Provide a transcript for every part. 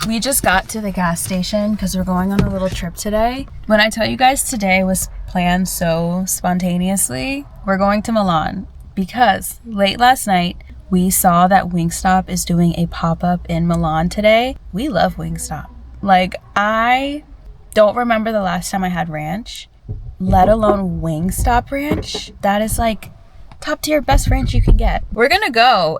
We just got to the gas station because we're going on a little trip today. When I tell you guys today was planned so spontaneously, we're going to Milan because late last night we saw that Wingstop is doing a pop-up in Milan today. We love Wingstop. Like, I don't remember the last time I had ranch, let alone Wingstop ranch. That is like top tier, best ranch you can get. We're gonna go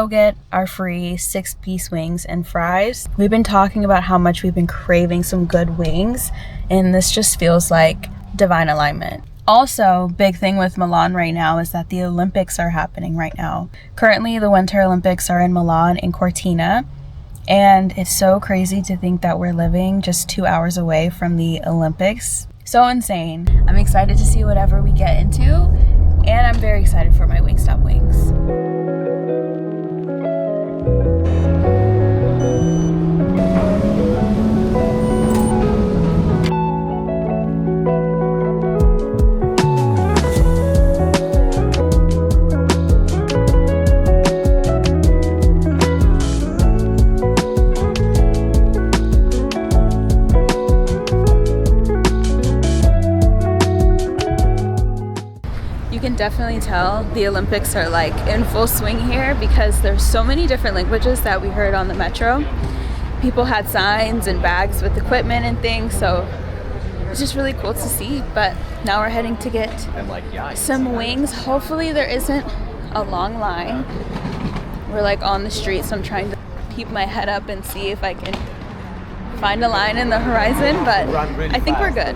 get our free 6-piece wings and fries. We've been talking about how much we've been craving some good wings, and this just feels like divine alignment. Also, big thing with Milan right now is that the Olympics are happening right now. Currently, the Winter Olympics are in Milan in Cortina, and it's so crazy to think that we're living just 2 hours away from the Olympics. So insane. I'm excited to see whatever we get into. And I'm very excited for my Wingstop wings. Definitely tell the Olympics are like in full swing here because there's so many different languages that we heard on the metro. People had signs and bags with equipment and things, so it's just really cool to see. But now we're heading to get some wings. Hopefully there isn't a long line. We're like on the street, so I'm trying to keep my head up and see if I can find a line in the horizon, but I think we're good.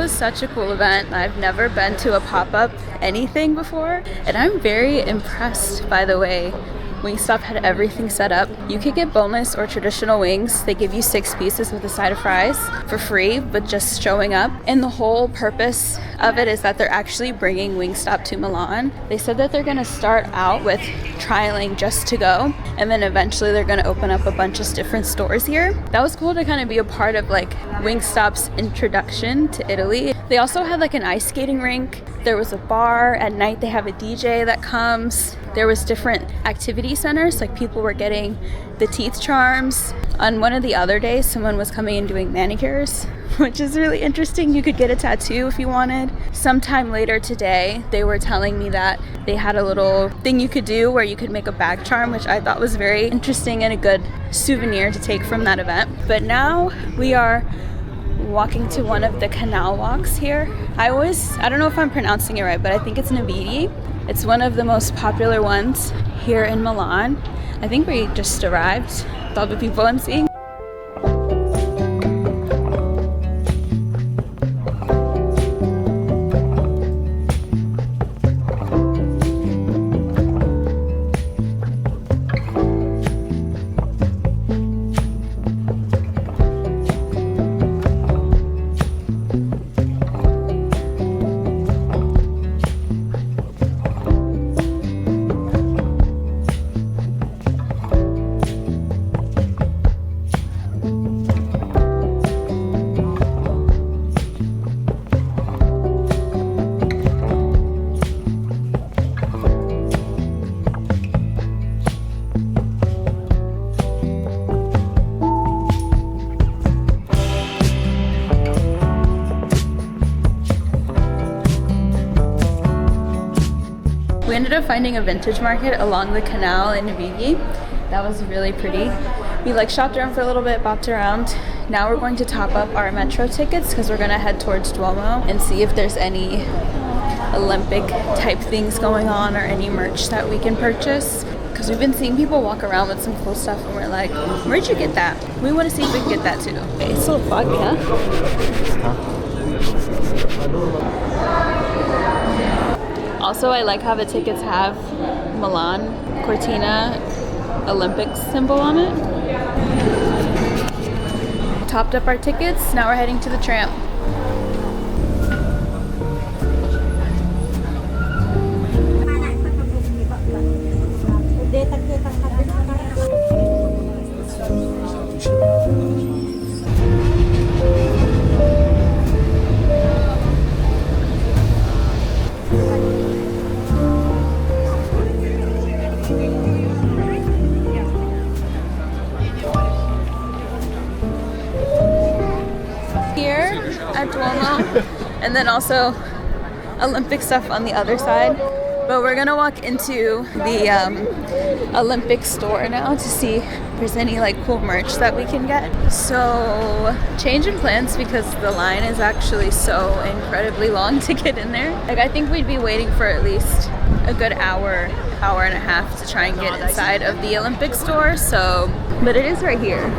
Such a cool event. I've never been to a pop-up anything before, and I'm very impressed by the way Wingstop had everything set up. You could get boneless or traditional wings. They give you 6 pieces with a side of fries for free, but just showing up. And the whole purpose of it is that they're actually bringing Wingstop to Milan. They said that they're gonna start out with trialing just to go, and then eventually they're gonna open up a bunch of different stores here. That was cool to kind of be a part of like Wingstop's introduction to Italy. They also had like an ice skating rink. There was a bar. At night they have a DJ that comes. There was different activity centers, like people were getting the teeth charms. On one of the other days, someone was coming and doing manicures, which is really interesting. You could get a tattoo if you wanted. Sometime later today, they were telling me that they had a little thing you could do where you could make a bag charm, which I thought was very interesting and a good souvenir to take from that event. But now we are walking to one of the canal walks here. I don't know if I'm pronouncing it right, but I think it's Navigli. It's one of the most popular ones here in Milan. I think we just arrived with all the people I'm seeing. We ended up finding a vintage market along the canal in Navigli. That was really pretty. We like shopped around for a little bit, bopped around. Now we're going to top up our metro tickets because we're gonna head towards Duomo and see if there's any Olympic type things going on or any merch that we can purchase. because we've been seeing people walk around with some cool stuff and we're like, where'd you get that? We want to see if we can get that too. It's so foggy, huh? Also, I like how the tickets have Milan Cortina Olympics symbol on it. Topped up our tickets, now we're heading to the tram. And then also Olympic stuff on the other side. But we're gonna walk into the Olympic store now to see if there's any like cool merch that we can get. So change in plans because the line is actually so incredibly long to get in there. Like I think we'd be waiting for at least a good hour and a half to try and get inside of the Olympic store. So, but it is right here.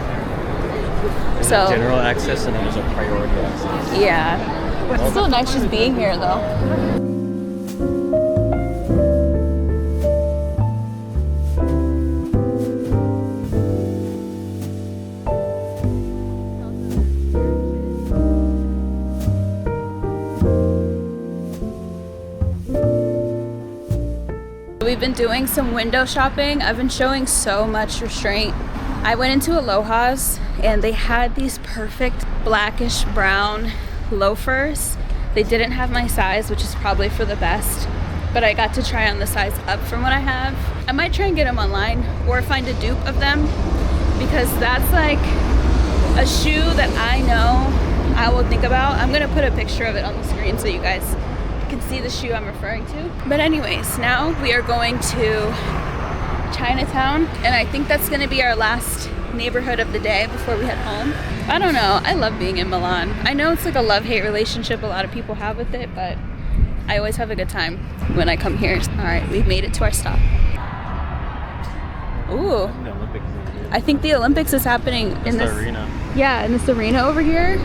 So general access and then there's a priority access. Yeah. It's still nice just being here though. We've been doing some window shopping. I've been showing so much restraint. I went into Aloha's and they had these perfect blackish brown loafers. They didn't have my size, which is probably for the best, but I got to try on the size up from what I have. I might try and get them online or find a dupe of them because that's like a shoe that I know I will think about. I'm gonna put a picture of it on the screen so you guys can see the shoe I'm referring to. But anyways, now we are going to Chinatown and I think that's gonna be our last neighborhood of the day before we head home. I don't know, I love being in Milan. I know it's like a love-hate relationship a lot of people have with it, but I always have a good time when I come here. All right, we've made it to our stop. Ooh, I think the Olympics is happening in this arena. Yeah, in this arena over here.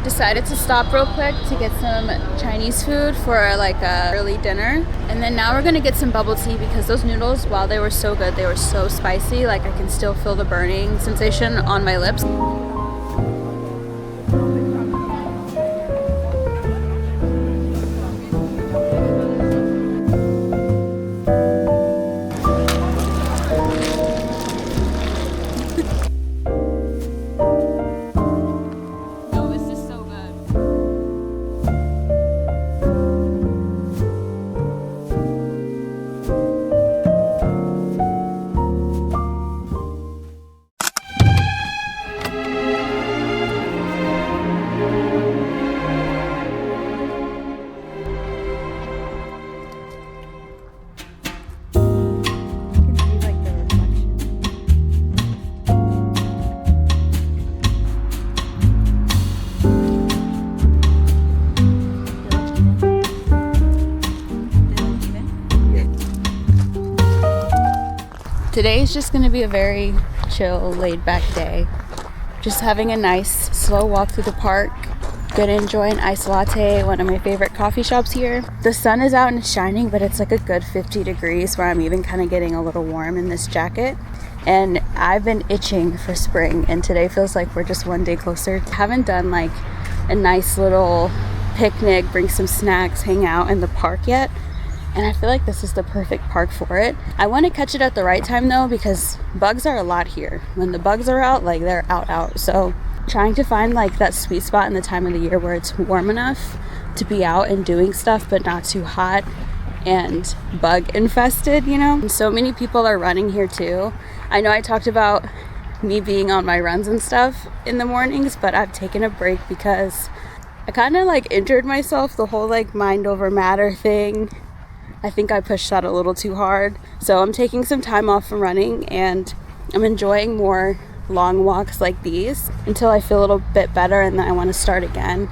Decided to stop real quick to get some Chinese food for like a early dinner, and then now we're gonna get some bubble tea because those noodles, while they were so good, they were so spicy. Like I can still feel the burning sensation on my lips. Today's just gonna be a very chill, laid-back day. Just having a nice, slow walk through the park. Gonna enjoy an iced latte, one of my favorite coffee shops here. The sun is out and it's shining, but it's like a good 50 degrees where I'm even kind of getting a little warm in this jacket. And I've been itching for spring, and today feels like we're just one day closer. Haven't done like a nice little picnic, bring some snacks, hang out in the park yet. And I feel like this is the perfect park for it. I want to catch it at the right time though, because bugs are a lot here. When the bugs are out, like they're out. So trying to find like that sweet spot in the time of the year where it's warm enough to be out and doing stuff, but not too hot and bug infested, you know? And so many people are running here too. I know I talked about me being on my runs and stuff in the mornings, but I've taken a break because I kind of like injured myself, the whole like mind over matter thing. I think I pushed that a little too hard. So I'm taking some time off from running and I'm enjoying more long walks like these until I feel a little bit better, and then I want to start again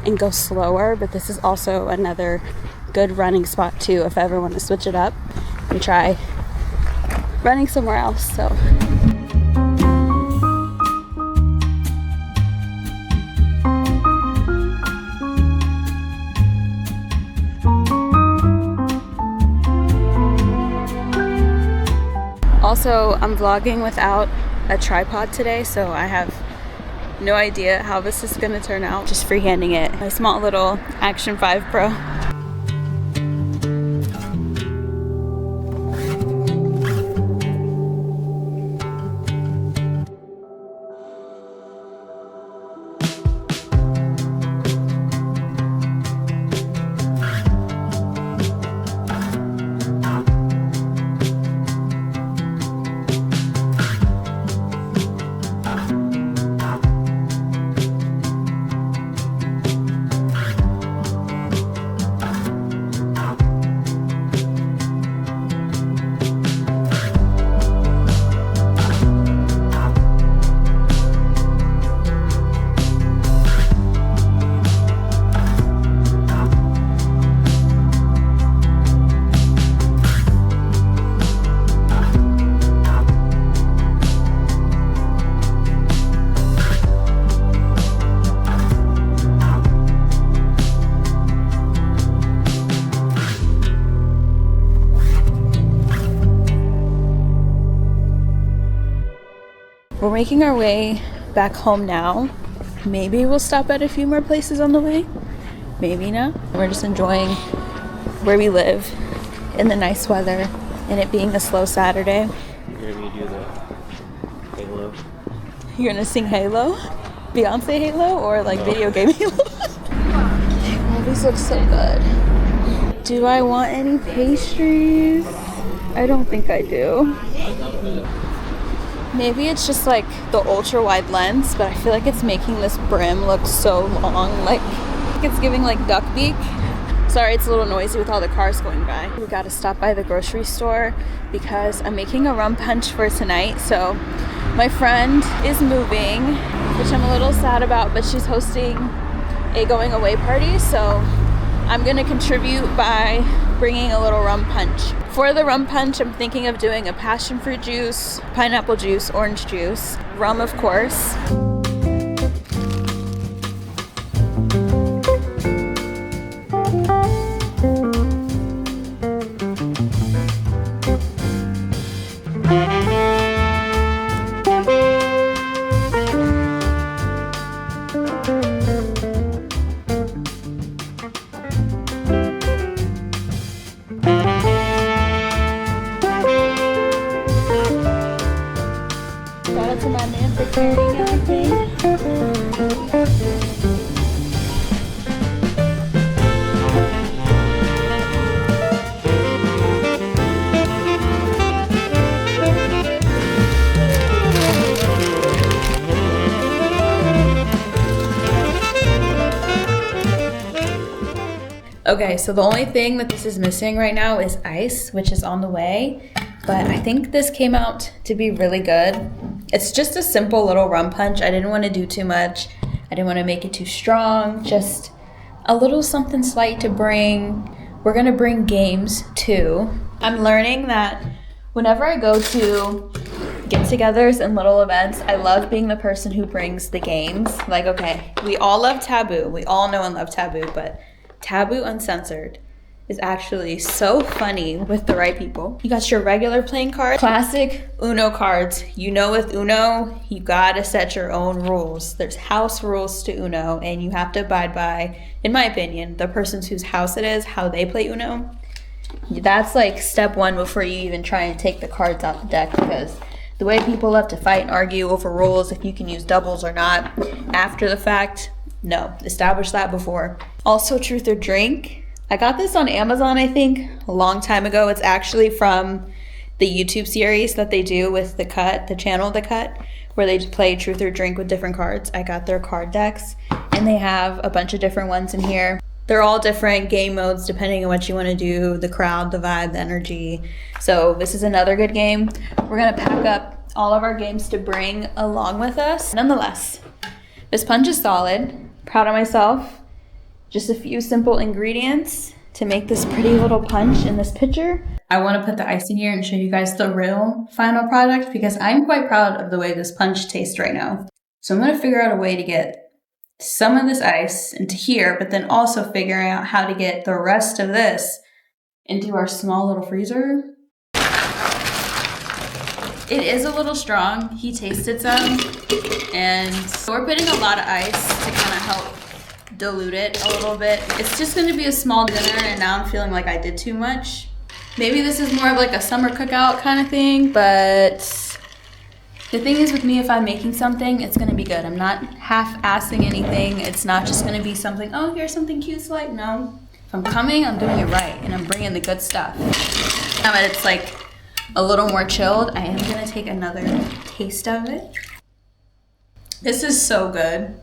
and go slower. But this is also another good running spot too if I ever want to switch it up and try running somewhere else. So also, I'm vlogging without a tripod today, so I have no idea how this is gonna turn out. Just freehanding it. My small little Action 5 Pro. We're making our way back home now. Maybe we'll stop at a few more places on the way. Maybe not. We're just enjoying where we live in the nice weather and it being a slow Saturday. You're gonna do the Halo. You're gonna sing Halo? Beyonce Halo or like video game Halo? Oh, these look so good. Do I want any pastries? I don't think I do. Maybe it's just like the ultra wide lens, but I feel like it's making this brim look so long. Like it's giving like duck beak. Sorry, it's a little noisy with all the cars going by. We gotta stop by the grocery store because I'm making a rum punch for tonight. So my friend is moving, which I'm a little sad about, but she's hosting a going away party. So I'm gonna contribute by bringing a little rum punch. For the rum punch, I'm thinking of doing a passion fruit juice, pineapple juice, orange juice, rum of course. To my man for carrying everything. Okay, so the only thing that this is missing right now is ice, which is on the way. But I think this came out to be really good. It's just a simple little rum punch. I didn't want to do too much. I didn't want to make it too strong. Just a little something slight to bring. We're going to bring games too. I'm learning that whenever I go to get-togethers and little events, I love being the person who brings the games. Like, okay, we all love Taboo. We all know and love Taboo, but Taboo Uncensored is actually so funny with the right people. You got your regular playing cards, classic Uno cards. You know with Uno, you gotta set your own rules. There's house rules to Uno, and you have to abide by, in my opinion, the person's whose house it is, how they play Uno. That's like step one before you even try and take the cards out the deck, because the way people love to fight and argue over rules, if you can use doubles or not, after the fact, no, establish that before. Also, truth or drink. I got this on Amazon, I think, a long time ago. It's actually from the YouTube series that they do with The Cut, the channel The Cut, where they play Truth or Drink with different cards. I got their card decks, and they have a bunch of different ones in here. They're all different game modes depending on what you want to do, the crowd, the vibe, the energy. So this is another good game. We're going to pack up all of our games to bring along with us. Nonetheless, this punch is solid. Proud of myself. Just a few simple ingredients to make this pretty little punch in this pitcher. I want to put the ice in here and show you guys the real final product because I'm quite proud of the way this punch tastes right now. So I'm going to figure out a way to get some of this ice into here, but then also figuring out how to get the rest of this into our small little freezer. It is a little strong. He tasted some, and so we're putting a lot of ice to kind of help dilute it a little bit. It's just going to be a small dinner, and now I'm feeling like I did too much. Maybe this is more of like a summer cookout kind of thing, but the thing is with me, if I'm making something, it's going to be good. I'm not half-assing anything. It's not just going to be something, oh, here's something cute, like, no. If I'm coming, I'm doing it right, and I'm bringing the good stuff. Now that it's like a little more chilled, I am going to take another taste of it. This is so good.